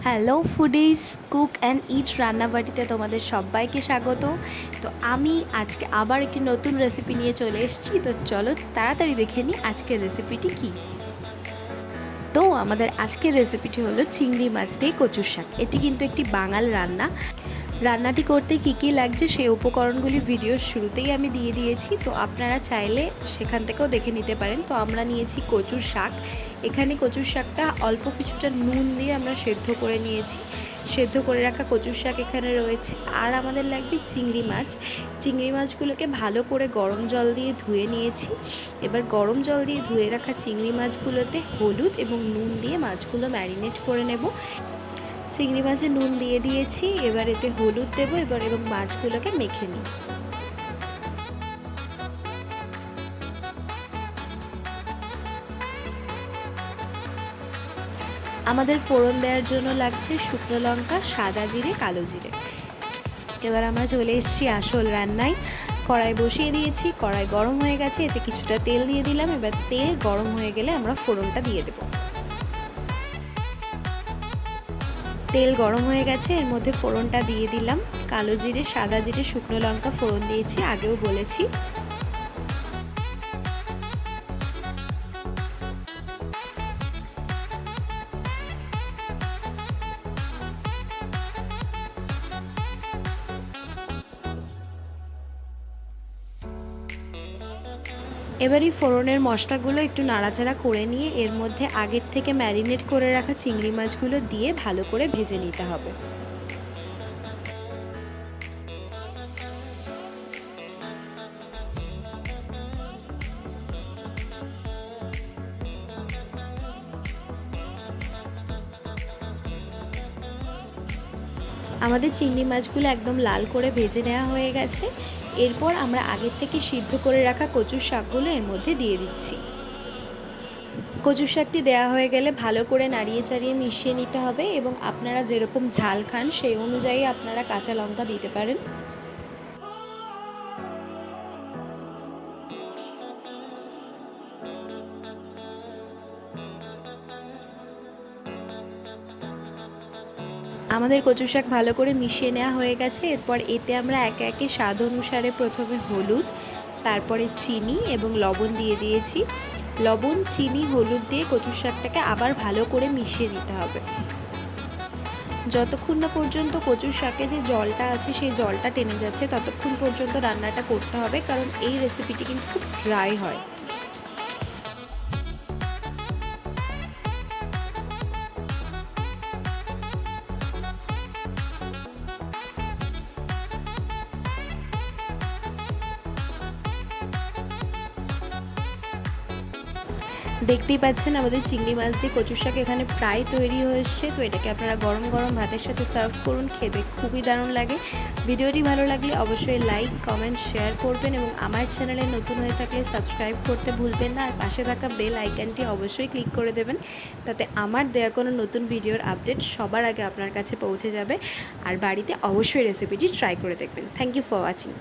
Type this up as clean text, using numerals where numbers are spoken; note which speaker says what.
Speaker 1: Hello foodies, cook and eat রান্নাবাড়িতে তোমাদের সবাইকে স্বাগত। তো আমি আজকে আবার একটি নতুন রেসিপি নিয়ে চলে এসেছি। তো চলো তাড়াতাড়ি দেখে নিই আজকের রেসিপিটি কী। তো আমাদের আজকের রেসিপিটি হলো চিংড়ি মাছ দিয়ে কচুর শাক। এটি কিন্তু একটি বাঙাল রান্না। রান্নাটি করতে কী কী লাগছে সেই উপকরণগুলি ভিডিওর শুরুতেই আমি দিয়ে দিয়েছি, তো আপনারা চাইলে সেখান থেকেও দেখে নিতে পারেন। তো আমরা নিয়েছি কচুর শাক। এখানে কচুর শাকটা অল্প কিছুটা নুন দিয়ে আমরা সেদ্ধ করে নিয়েছি। সেদ্ধ করে রাখা কচুর শাক এখানে রয়েছে। আর আমাদের লাগবে চিংড়ি মাছ। চিংড়ি মাছগুলোকে ভালো করে গরম জল দিয়ে ধুয়ে নিয়েছি। এবার গরম জল দিয়ে ধুয়ে রাখা চিংড়ি মাছগুলোতে হলুদ এবং নুন দিয়ে মাছগুলো ম্যারিনেট করে নেব। চিংড়ি মাছে নুন দিয়ে দিয়েছি, এবার এতে হলুদ দেবো এবং মাছগুলোকে মেখে নিই। আমাদের ফোড়ন দেওয়ার জন্য লাগছে শুকনো লঙ্কা, সাদা জিরে, কালো জিরে। এবার আমরা চলে এসেছি আসল রান্নায়। কড়াই বসিয়ে দিয়েছি, কড়াই গরম হয়ে গেছে, এতে কিছুটা তেল দিয়ে দিলাম। এবার তেল গরম হয়ে গেলে আমরা ফোড়নটা দিয়ে দেবো। তেল গরম হয়ে গেছে, এর মধ্যে ফোড়নটা দিয়ে দিলাম। কালো জিরে, সাদা জিরে, শুকনো লঙ্কা ফোড়ন দিয়েছি, আগেও বলেছি। এবার এই ফোড়নের মশলাগুলো একটু নাড়াচাড়া করে নিয়ে এর মধ্যে আগের থেকে ম্যারিনেট করে রাখা চিংড়ি মাছগুলো দিয়ে ভালো করে ভেজে নিতে হবে। আমাদের চিংড়ি মাছগুলো একদম লাল করে ভেজে নেওয়া হয়ে গেছে। এরপর আমরা আগের থেকে সিদ্ধ করে রাখা কচুর শাকগুলো এর মধ্যে দিয়ে দিচ্ছি। কচুর শাকটি দেওয়া হয়ে গেলে ভালো করে নাড়িয়ে চাড়িয়ে মিশিয়ে নিতে হবে এবং আপনারা যেরকম ঝাল খান সেই অনুযায়ী আপনারা কাঁচা লঙ্কা দিতে পারেন। আমাদের কচু শাক ভালো করে মিশিয়ে নেওয়া হয়ে গেছে। এরপর এতে আমরা একে একে স্বাদ অনুসারে প্রথমে হলুদ, তারপরে চিনি এবং লবণ দিয়ে দিয়েছি। লবণ, চিনি, হলুদ দিয়ে কচু শাকটাকে আবার ভালো করে মিশিয়ে নিতে হবে। যতক্ষণ না পর্যন্ত কচুর শাকে যে জলটা আছে সেই জলটা টেনে যাচ্ছে ততক্ষণ পর্যন্ত রান্নাটা করতে হবে, কারণ এই রেসিপিটি কিন্তু খুব ড্রাই হয়। দেখতেই পাচ্ছেন আমাদের চিংড়ি মাছ দিয়ে কচুর শাক এখানে প্রায় তৈরি হয়ে এসছে। তো এটাকে আপনারা গরম গরম ভাতের সাথে সার্ভ করুন, খেতে খুবই দারুণ লাগে। ভিডিওটি ভালো লাগলে অবশ্যই লাইক, কমেন্ট, শেয়ার করবেন এবং আমার চ্যানেলে নতুন হয়ে থাকলে সাবস্ক্রাইব করতে ভুলবেন না। আর পাশে থাকা বেল আইকনটি অবশ্যই ক্লিক করে দেবেন, তাতে আমার দেওয়া কোনো নতুন ভিডিওর আপডেট সবার আগে আপনার কাছে পৌঁছে যাবে। আর বাড়িতে অবশ্যই রেসিপিটি ট্রাই করে দেখবেন। Thank you for watching.